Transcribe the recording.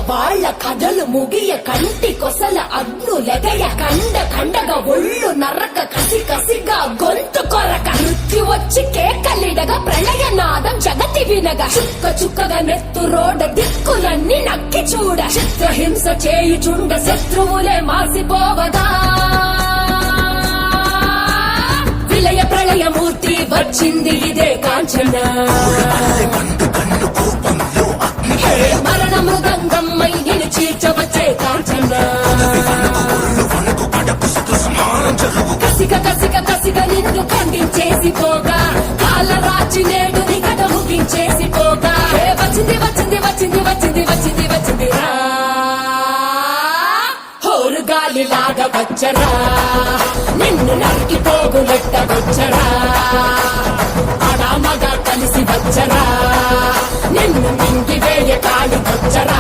వాళ్ళ కథలు ముగియ కంటి కొసల అగ్నులెగయ కండ కండగా ఒళ్ళు నరక కసి కసిగా గొంతు కొరక మృత్యు వచ్చి కేకలిడగా ప్రళయనాదం జగతి వినగా చుక్క చుక్కగా నెత్తు రోడ దిక్కులన్నీ నక్కి చూడ చిత్రహింస చేయుచుండ శత్రువులే మాసిపోవగా విలయ ప్రళయమూర్తి వచ్చింది ఇదే కాంచన మరణ మృదంగం మైని చీల్చవచ్చే కాంచన కసిక కసిక కసిక నిన్ను ఖండించేసి పోగా కాలరాచి నేడు నిగడ ముగించేసి పోగా వచ్చింది వచ్చింది వచ్చింది వచ్చింది వచ్చింది వచ్చింది రా హోరు గాలిలాగా వచ్చరా నిన్ను నరికి పోగులెట్ట వచ్చరా ఆడామగా కలిసి వచ్చరా నిన్ను మింగి వేయ కాలి వచ్చరా